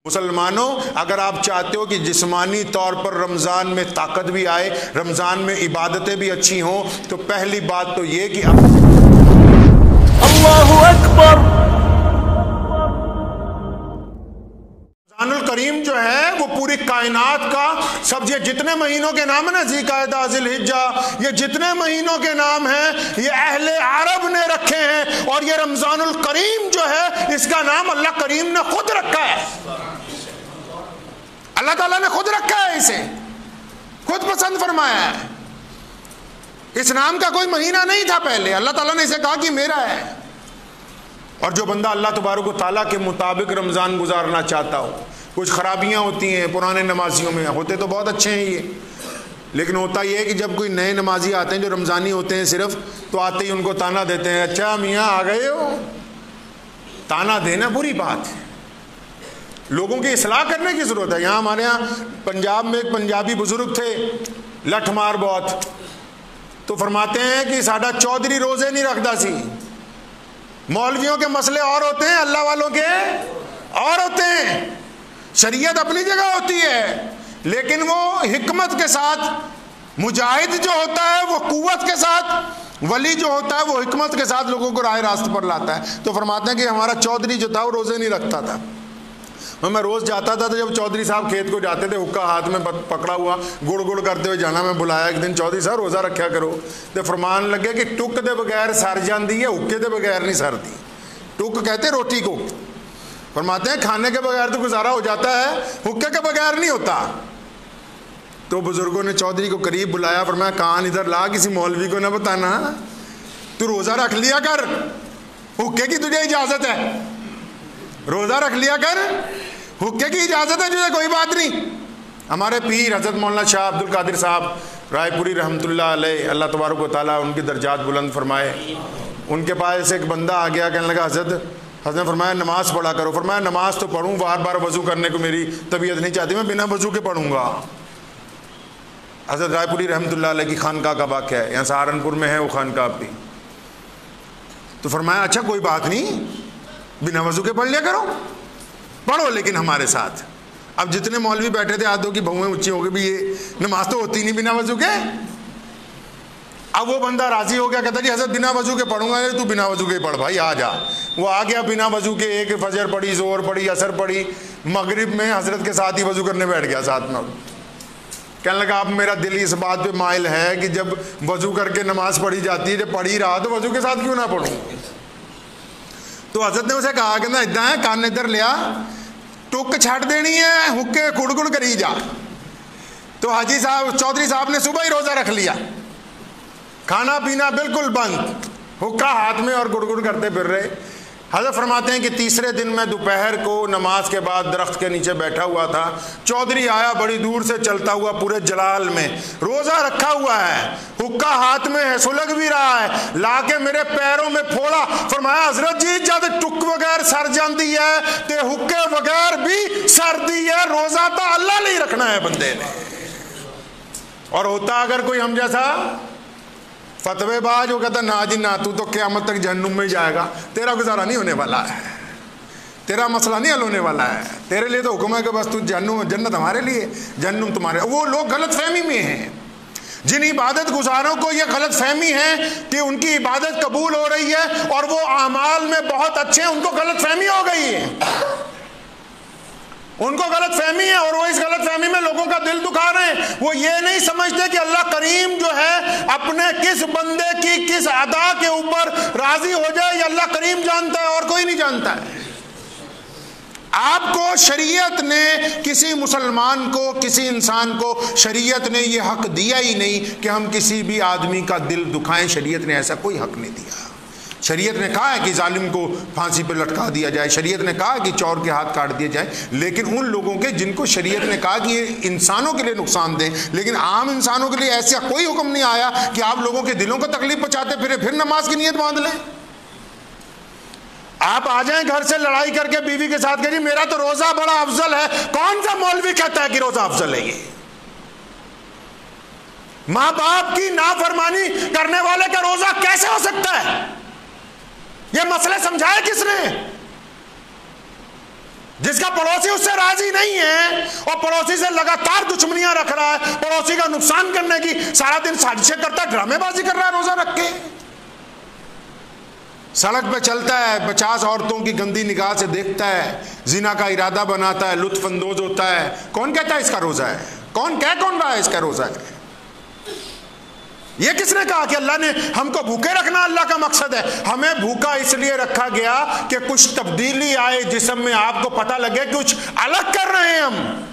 مسلمانوں، اگر آپ چاہتے ہو کہ جسمانی طور پر رمضان میں طاقت بھی آئے، رمضان میں عبادتیں بھی اچھی ہوں، تو پہلی بات تو یہ کہ اللہ اکبر، رمضان الکریم جو ہے وہ پوری کائنات کا سب، یہ جتنے مہینوں کے نام ہیں نا، ذی القعدہ، ذی الحجہ، یہ جتنے مہینوں کے نام ہیں یہ اہل عرب نے رکھے ہیں، اور یہ رمضان الکریم جو ہے اس کا نام اللہ کریم نے خود رکھا ہے، اللہ تعالیٰ نے خود رکھا ہے، اسے خود پسند فرمایا ہے۔ اس نام کا کوئی مہینہ نہیں تھا پہلے، اللہ تعالیٰ نے اسے کہا کہ میرا ہے۔ اور جو بندہ اللہ تبارک و تعالیٰ کے مطابق رمضان گزارنا چاہتا ہو، کچھ خرابیاں ہوتی ہیں پرانے نمازیوں میں، ہوتے تو بہت اچھے ہیں یہ، لیکن ہوتا یہ ہے کہ جب کوئی نئے نمازی آتے ہیں جو رمضانی ہوتے ہیں صرف، تو آتے ہی ان کو تانا دیتے ہیں، اچھا میاں آ گئے ہو۔ تانا دینا بری بات ہے، لوگوں کی اصلاح کرنے کی ضرورت ہے۔ یہاں ہمارے یہاں پنجاب میں ایک پنجابی بزرگ تھے، لٹھ مار بہت، تو فرماتے ہیں کہ ساڈا چودھری روزے نہیں رکھتا سی۔ مولویوں کے مسئلے اور ہوتے ہیں، اللہ والوں کے اور ہوتے ہیں، شریعت اپنی جگہ ہوتی ہے، لیکن وہ حکمت کے ساتھ، مجاہد جو ہوتا ہے وہ قوت کے ساتھ، ولی جو ہوتا ہے وہ حکمت کے ساتھ لوگوں کو راہ راست پر لاتا ہے۔ تو فرماتے ہیں کہ ہمارا چودھری جو تھا وہ روزے نہیں رکھتا تھا۔ میں روز جاتا تھا، تو جب چودھری صاحب کھیت کو جاتے تھے، حکا ہاتھ میں پکڑا ہوا، گڑ گڑ کرتے ہوئے جانا، میں بلایا ایک دن، چودھری صاحب روزہ رکھا کرو، تو فرمان لگے کہ ٹک دے بغیر سر جاندی ہے، حکے دے بغیر نہیں سرتی۔ ٹک کہتے روٹی کو، فرماتے ہیں کھانے کے بغیر تو گزارا ہو جاتا ہے، حکے کے بغیر نہیں ہوتا۔ تو بزرگوں نے چودھری کو قریب بلایا، فرمایا کان ادھر لا، کسی مولوی کو نہ بتانا، تو روزہ رکھ لیا کر، حکے کی تجھے اجازت ہے، روزہ رکھ لیا کر، حکے کی اجازت ہے تجھے، کوئی بات نہیں۔ ہمارے پیر حضرت مولانا شاہ عبد القادر صاحب رائے پوری رحمۃ اللہ علیہ، اللہ تبارک و تعالیٰ ان کی درجات بلند فرمائے، ان کے پاس ایک بندہ آ گیا، کہنے لگا حضرت نے فرمایا نماز پڑھا کرو۔ فرمایا نماز تو پڑھوں، بار بار وضو کرنے کو میری طبیعت نہیں چاہتی، میں بنا وضو کے پڑھوں گا۔ حضرت رائے پوری رحمۃ اللہ علیہ کی خانقاہ کا واقعہ ہے، یہاں سہارنپور میں ہے وہ خانقاہ بھی۔ تو فرمایا اچھا کوئی بات نہیں، بنا وضو کے پڑھ لیا کرو، پڑھو لیکن ہمارے ساتھ۔ اب جتنے مولوی بیٹھے تھے آدھوں کی بہویں اونچی ہو گئی، بھی یہ نماز تو ہوتی نہیں بنا وضو کے۔ اب وہ بندہ راضی ہو گیا، کہتا جی حضرت بنا وضو کے پڑھوں گا۔ تو بنا وضو کے پڑھ بھائی، آ جا۔ وہ آ گیا بنا وضو کے، ایک فجر پڑھی، ظہر پڑھی، عصر پڑھی، مغرب میں حضرت کے ساتھ ہی وضو کرنے بیٹھ گیا ساتھ میں۔ کہنے لگا اب میرا دل اس بات پہ مائل ہے کہ جب وضو کر کے نماز پڑھی جاتی ہے، جب پڑھی رہا تو وضو کے ساتھ کیوں نہ پڑھوں۔ تو حضرت نے اسے کہا کہ ادھر ہے، کان ادھر لیا، ٹک چھٹ دینی ہے، حکے کڑ کڑ کری جا۔ تو حاجی صاحب، چودھری صاحب نے صبح ہی روزہ رکھ لیا، کھانا پینا بالکل بند، حکا ہاتھ میں اور گڑ گڑ کرتے پھر رہے۔ حضرت فرماتے ہیں کہ تیسرے دن میں دوپہر کو نماز کے بعد درخت کے نیچے بیٹھا ہوا تھا، چودھری آیا بڑی دور سے چلتا ہوا، پورے جلال میں، روزہ رکھا ہوا ہے، حکا ہاتھ میں ہے، سلگ بھی رہا ہے، لا کے میرے پیروں میں پھوڑا۔ فرمایا حضرت جی جد ٹک بغیر سر جاندی ہے تے حکے بغیر بھی سر دی ہے، روزہ تو اللہ نہیں رکھنا ہے بندے نے۔ اور ہوتا اگر کوئی ہم جیسا فتوے باز، وہ کہتا نا جی نا، تو قیامت تک جہنم میں جائے گا، تیرا گزارا نہیں ہونے والا ہے، تیرا مسئلہ نہیں حل ہونے والا ہے، تیرے لیے تو حکم ہے کہ بس تو جنت ہمارے لیے، جہنم تمہارے۔ وہ لوگ غلط فہمی میں ہیں، جن عبادت گزاروں کو یہ غلط فہمی ہے کہ ان کی عبادت قبول ہو رہی ہے اور وہ اعمال میں بہت اچھے ہیں، ان کو غلط فہمی ہو گئی ہے، ان کو غلط فہمی ہے، اور وہ اس غلط فہمی میں لوگوں کا دل دکھا رہے ہیں۔ وہ یہ نہیں سمجھتے کہ اللہ کریم جو ہے اپنے کس بندے کی کس ادا کے اوپر راضی ہو جائے، یہ اللہ کریم جانتا ہے اور کوئی نہیں جانتا ہے۔ آپ کو شریعت نے، کسی مسلمان کو، کسی انسان کو شریعت نے یہ حق دیا ہی نہیں کہ ہم کسی بھی آدمی کا دل دکھائیں، شریعت نے ایسا کوئی حق نہیں دیا۔ شریعت نے کہا ہے کہ ظالم کو پھانسی پہ لٹکا دیا جائے، شریعت نے کہا کہ چور کے ہاتھ کاٹ دیے جائیں، لیکن ان لوگوں کے جن کو شریعت نے کہا کہ یہ انسانوں کے لیے نقصان دہ، لیکن عام انسانوں کے لیے ایسا کوئی حکم نہیں آیا کہ آپ لوگوں کے دلوں کو تکلیف پہنچاتے پھر نماز کی نیت باندھ لیں۔ آپ آ جائیں گھر سے لڑائی کر کے بیوی کے ساتھ کہ جی میرا تو روزہ بڑا افضل ہے، کون سا مولوی کہتا ہے کہ روزہ افضل ہے؟ یہ ماں باپ کی نافرمانی کرنے والے کا روزہ کیسے ہو سکتا ہے؟ یہ مسئلے سمجھائے کس نے؟ جس کا پڑوسی اس سے راضی نہیں ہے اور پڑوسی سے لگاتار دشمنیاں رکھ رہا ہے، پڑوسی کا نقصان کرنے کی سارا دن سازشیں کرتا ہے، ڈرامے بازی کر رہا ہے روزہ رکھ کے، سڑک پہ چلتا ہے 50 عورتوں کی گندی نگاہ سے دیکھتا ہے، زنا کا ارادہ بناتا ہے، لطف اندوز ہوتا ہے، کون کہتا ہے اس کا روزہ ہے؟ کون رہا ہے اس کا روزہ ہے؟ یہ کس نے کہا کہ اللہ نے ہم کو بھوکے رکھنا اللہ کا مقصد ہے؟ ہمیں بھوکا اس لیے رکھا گیا کہ کچھ تبدیلی آئے جسم میں، آپ کو پتہ لگے کچھ الگ کر رہے ہیں ہم،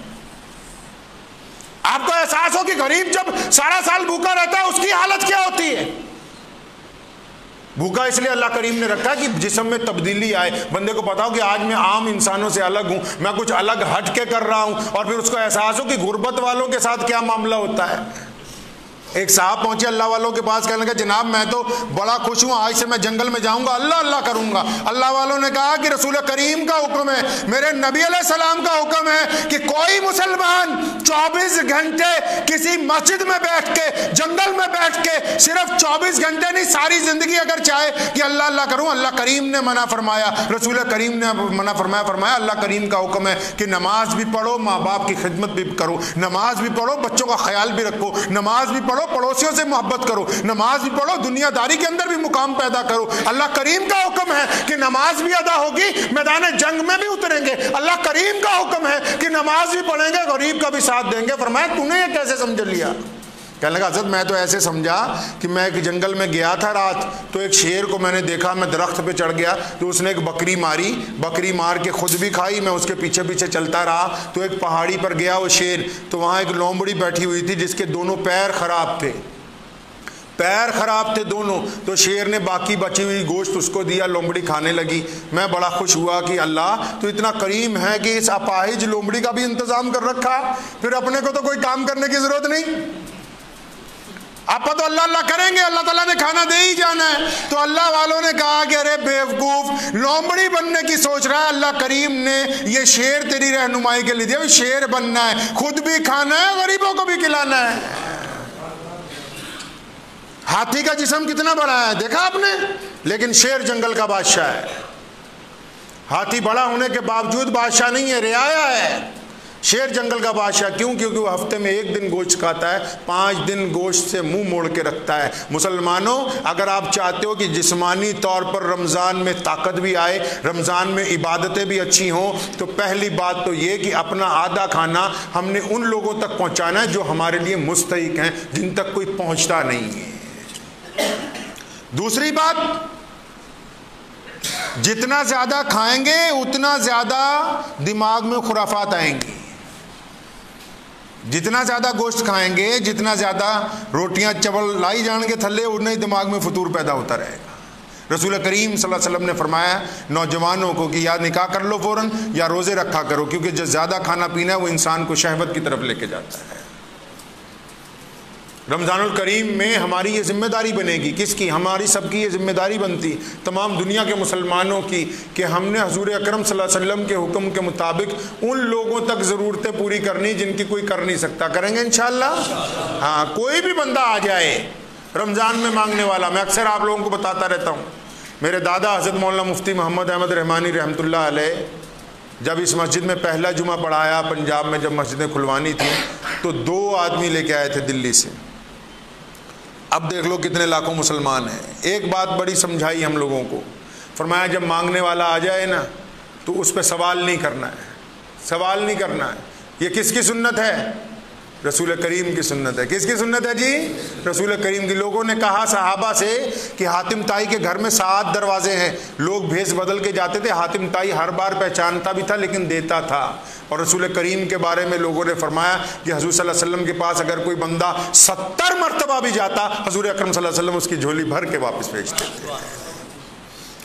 آپ کو احساس ہو کہ غریب جب سارا سال بھوکا رہتا ہے اس کی حالت کیا ہوتی ہے۔ بھوکا اس لیے اللہ کریم نے رکھا کہ جسم میں تبدیلی آئے، بندے کو پتا ہو کہ آج میں عام انسانوں سے الگ ہوں، میں کچھ الگ ہٹ کے کر رہا ہوں، اور پھر اس کو احساس ہو کہ غربت والوں کے ساتھ کیا معاملہ ہوتا ہے۔ ایک صاحب پہنچے اللہ والوں کے پاس، کہنے لگا جناب میں تو بڑا خوش ہوں، آج سے میں جنگل میں جاؤں گا اللہ اللہ کروں گا۔ اللہ والوں نے کہا کہ رسول کریم کا حکم ہے، میرے نبی علیہ السلام کا حکم ہے کہ کوئی مسلمان 24 گھنٹے کسی مسجد میں بیٹھ کے، جنگل میں بیٹھ کے، صرف 24 گھنٹے نہیں ساری زندگی اگر چاہے کہ اللہ اللہ کروں، اللہ کریم نے منع فرمایا، رسول کریم نے منع فرمایا اللہ کریم کا حکم ہے کہ نماز بھی پڑھو، ماں باپ کی خدمت بھی کرو، نماز بھی پڑھو، بچوں کا خیال بھی رکھو، نماز بھی پڑھو، پڑوسیوں سے محبت کرو، نماز بھی پڑھو، دنیا داری کے اندر بھی مقام پیدا کرو۔ اللہ کریم کا حکم ہے کہ نماز بھی ادا ہوگی، میدان جنگ میں بھی اتریں گے، اللہ کریم کا حکم ہے کہ نماز بھی پڑھیں گے، غریب کا بھی ساتھ دیں گے۔ فرمایا تو نے یہ کیسے سمجھ لیا؟ کہنے لگا حضرت میں تو ایسے سمجھا کہ میں ایک جنگل میں گیا تھا رات، تو ایک شیر کو میں نے دیکھا، میں درخت پہ چڑھ گیا تو اس نے ایک بکری ماری، بکری مار کے خود بھی کھائی، میں اس کے پیچھے پیچھے چلتا رہا تو ایک پہاڑی پر گیا وہ شیر، تو وہاں ایک لومڑی بیٹھی ہوئی تھی جس کے دونوں پیر خراب تھے دونوں، تو شیر نے باقی بچی ہوئی گوشت اس کو دیا، لومڑی کھانے لگی۔ میں بڑا خوش ہوا کہ اللہ تو اتنا کریم ہے کہ اس اپاہج لومڑی کا بھی انتظام کر رکھا، پھر اپنے کو تو کوئی کام کرنے کی ضرورت نہیں، آپ تو اللہ اللہ کریں گے، اللہ تعالیٰ نے کھانا دے ہی جانا ہے۔ تو اللہ والوں نے کہا کہ ارے بیوقوف، لومڑی بننے کی سوچ رہا ہے، اللہ کریم نے یہ شیر تیری رہنمائی کے لیے دیا، شیر بننا ہے، خود بھی کھانا ہے، غریبوں کو بھی کھلانا ہے۔ ہاتھی کا جسم کتنا بڑا ہے دیکھا آپ نے، لیکن شیر جنگل کا بادشاہ ہے۔ ہاتھی بڑا ہونے کے باوجود بادشاہ نہیں ہے، رعایا ہے۔ شیر جنگل کا بادشاہ کیوں؟ کیونکہ وہ ہفتے میں 1 دن گوشت کھاتا ہے، 5 دن گوشت سے منہ موڑ کے رکھتا ہے۔ مسلمانوں، اگر آپ چاہتے ہو کہ جسمانی طور پر رمضان میں طاقت بھی آئے، رمضان میں عبادتیں بھی اچھی ہوں، تو پہلی بات تو یہ کہ اپنا آدھا کھانا ہم نے ان لوگوں تک پہنچانا ہے جو ہمارے لیے مستحق ہیں، جن تک کوئی پہنچتا نہیں ہے۔ دوسری بات، جتنا زیادہ کھائیں گے اتنا زیادہ دماغ میں خرافات آئیں گی، جتنا زیادہ گوشت کھائیں گے، جتنا زیادہ روٹیاں چاول لائی جان کے تھلے، اتنا ہی دماغ میں فطور پیدا ہوتا رہے گا۔ رسول کریم صلی اللہ علیہ وسلم نے فرمایا نوجوانوں کو کہ یا نکاح کر لو فوراً یا روزے رکھا کرو، کیونکہ جو زیادہ کھانا پینا ہے وہ انسان کو شہوت کی طرف لے کے جاتا ہے۔ رمضان الکریم میں ہماری یہ ذمہ داری بنے گی، کس کی؟ ہماری سب کی یہ ذمہ داری بنتی، تمام دنیا کے مسلمانوں کی، کہ ہم نے حضور اکرم صلی اللہ علیہ وسلم کے حکم کے مطابق ان لوگوں تک ضرورتیں پوری کرنی جن کی کوئی کر نہیں سکتا۔ کریں گے انشاءاللہ؟ ہاں، کوئی بھی بندہ آ جائے رمضان میں مانگنے والا، میں اکثر آپ لوگوں کو بتاتا رہتا ہوں، میرے دادا حضرت مولانا مفتی محمد احمد رحمانی رحمۃ اللہ علیہ جب اس مسجد میں پہلا جمعہ پڑھایا پنجاب میں، جب مسجدیں کھلوانی تھیں، تو 2 آدمی لے کے آئے تھے دلی سے۔ اب دیکھ لو کتنے لاکھوں مسلمان ہیں۔ ایک بات بڑی سمجھائی ہم لوگوں کو، فرمایا جب مانگنے والا آ جائے نا تو اس پہ سوال نہیں کرنا ہے، سوال نہیں کرنا ہے۔ یہ کس کی سنت ہے؟ رسول کریم کی سنت ہے۔ کس کی سنت ہے جی؟ رسول کریم کی۔ لوگوں نے کہا صحابہ سے کہ حاتم طائی کے گھر میں 7 دروازے ہیں، لوگ بھیس بدل کے جاتے تھے، حاتم طائی ہر بار پہچانتا بھی تھا لیکن دیتا تھا۔ اور رسول کریم کے بارے میں لوگوں نے فرمایا کہ حضور صلی اللہ علیہ وسلم کے پاس اگر کوئی بندہ 70 مرتبہ بھی جاتا، حضور اکرم صلی اللہ علیہ وسلم اس کی جھولی بھر کے واپس بھیجتے تھے۔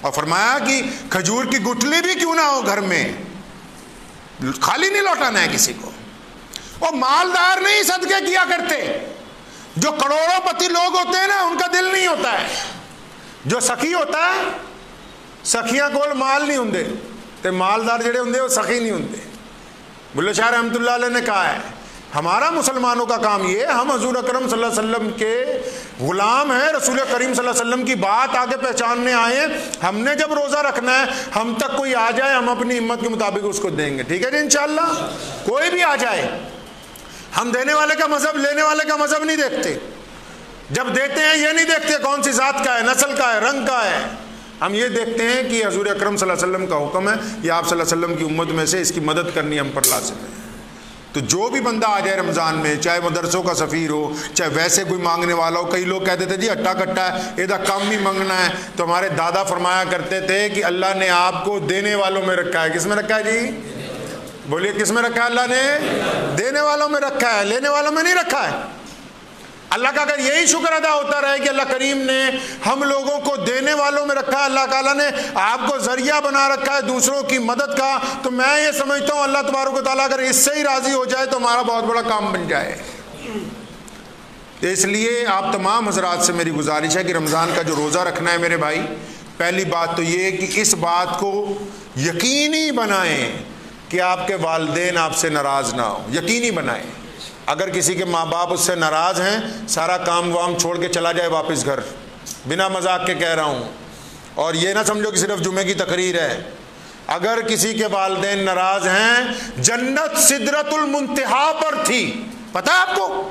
اور فرمایا کہ کھجور کی گٹلی بھی کیوں نہ ہو گھر میں، خالی نہیں لوٹانا ہے کسی کو۔ وہ مالدار نہیں صدقے کیا کرتے، جو کروڑوں پتی لوگ ہوتے ہیں نا ان کا دل نہیں ہوتا ہے۔ جو سخی ہوتا ہے، سخیاں کول مال نہیں ہوندے تے مالدار جڑے ہوندے وہ سخی نہیں ہوندے۔ بلے شاہ رحمۃ اللہ علیہ نے کہا ہے ہمارا مسلمانوں کا کام یہ ہے، ہم حضور اکرم صلی اللہ علیہ وسلم کے غلام ہے, رسول کریم صلی اللہ علیہ وسلم کی بات آگے پہچاننے آئے ہیں. ہم نے جب روزہ رکھنا ہے, ہم تک کوئی آ جائے, ہم اپنی ہمت کے مطابق اس کو دیں گے. ٹھیک ہے جی, انشاءاللہ. کوئی بھی آ جائے, ہم دینے والے کا مذہب, لینے والے کا مذہب نہیں دیکھتے. جب دیتے ہیں یہ نہیں دیکھتے کون سی ذات کا ہے, نسل کا ہے, رنگ کا ہے. ہم یہ دیکھتے ہیں کہ حضور اکرم صلی اللہ علیہ وسلم کا حکم ہے, یا آپ صلی اللہ علیہ وسلم کی امت میں سے اس کی مدد کرنی ہم پر لازم ہے. تو جو بھی بندہ آ جائے رمضان میں, چاہے مدرسوں کا سفیر ہو, چاہے ویسے کوئی مانگنے والا ہو. کئی لوگ کہتے تھے جی ہٹا کٹا ہے, یہ کم ہی مانگنا ہے. تو ہمارے دادا فرمایا کرتے تھے کہ اللہ نے آپ کو دینے والوں میں رکھا ہے. کس میں رکھا ہے جی؟ بولیے کس میں رکھا ہے؟ اللہ نے دینے والوں میں رکھا ہے, لینے والوں میں نہیں رکھا ہے. اللہ کا اگر یہی شکر ادا ہوتا رہے کہ اللہ کریم نے ہم لوگوں کو دینے والوں میں رکھا ہے, اللہ تعالیٰ نے آپ کو ذریعہ بنا رکھا ہے دوسروں کی مدد کا, تو میں یہ سمجھتا ہوں اللہ تبارک و تعالیٰ اگر اس سے ہی راضی ہو جائے تو ہمارا بہت بڑا کام بن جائے. اس لیے آپ تمام حضرات سے میری گزارش ہے کہ رمضان کا جو روزہ رکھنا ہے میرے بھائی, پہلی بات تو یہ کہ اس بات کو یقینی بنائیں کہ آپ کے والدین آپ سے ناراض نہ ہو. یقینی بنائیں. اگر کسی کے ماں باپ اس سے ناراض ہیں, سارا کام وام چھوڑ کے چلا جائے واپس گھر. بنا مذاق کے کہہ رہا ہوں, اور یہ نہ سمجھو کہ صرف جمعے کی تقریر ہے. اگر کسی کے والدین ناراض ہیں, جنت سدرۃ المنتہا پر تھی. پتہ ہے آپ کو,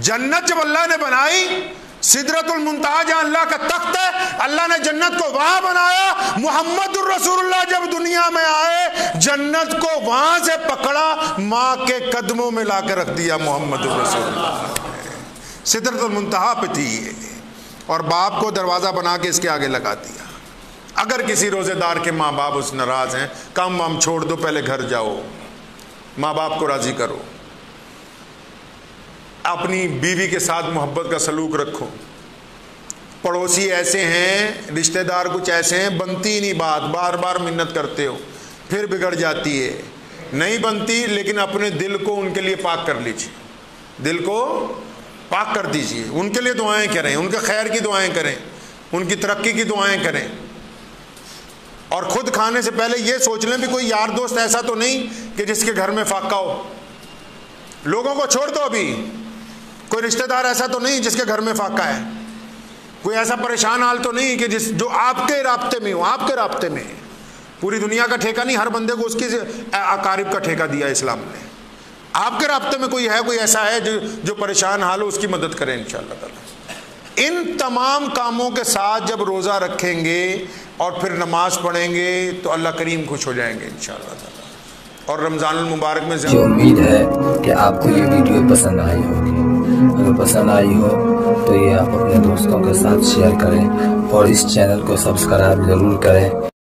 جنت جب اللہ نے بنائی, سدرۃ المنتہا جہاں اللہ کا تخت ہے, اللہ نے جنت کو وہاں بنایا. محمد الرسول اللہ جب دنیا میں آئے, جنت کو وہاں سے پکڑا, ماں کے قدموں میں لا کے رکھ دیا. محمد الرسول اللہ سدرۃ المنتہا پہ تھی یہ, اور باپ کو دروازہ بنا کے اس کے آگے لگا دیا. اگر کسی روزے دار کے ماں باپ اس ناراض ہیں, کام وام چھوڑ دو, پہلے گھر جاؤ, ماں باپ کو راضی کرو, اپنی بیوی کے ساتھ محبت کا سلوک رکھو. پڑوسی ایسے ہیں, رشتہ دار کچھ ایسے ہیں, بنتی نہیں بات, بار بار منت کرتے ہو, پھر بگڑ جاتی ہے. نہیں بنتی, لیکن اپنے دل کو ان کے لیے پاک کر لیجیے, دل کو پاک کر دیجیے. ان کے لیے دعائیں کریں, ان کے خیر کی دعائیں کریں, ان کی ترقی کی دعائیں کریں. اور خود کھانے سے پہلے یہ سوچ لیں بھی کوئی یار دوست ایسا تو نہیں کہ جس کے گھر میں فاقہ ہو. لوگوں کو چھوڑ دو, ابھی کوئی رشتہ دار ایسا تو نہیں جس کے گھر میں فاقہ ہے. کوئی ایسا پریشان حال تو نہیں کہ جو آپ کے رابطے میں ہو. آپ کے رابطے میں, پوری دنیا کا ٹھیکہ نہیں, ہر بندے کو اس کی اقارب کا ٹھیکہ دیا اسلام نے. آپ کے رابطے میں کوئی ہے, کوئی ایسا ہے جو پریشان حال ہو, اس کی مدد کریں انشاءاللہ تعالی. ان تمام کاموں کے ساتھ جب روزہ رکھیں گے اور پھر نماز پڑھیں گے تو اللہ کریم خوش ہو جائیں گے انشاءاللہ تعالی. اور رمضان المبارک میں مجھے امید ہے کہ آپ کو یہ ویڈیو پسند آئی ہوگی. اگر پسند آئی ہو تو یہ آپ اپنے دوستوں کے ساتھ شیئر کریں, اور اس چینل کو سبسکرائب ضرور کریں.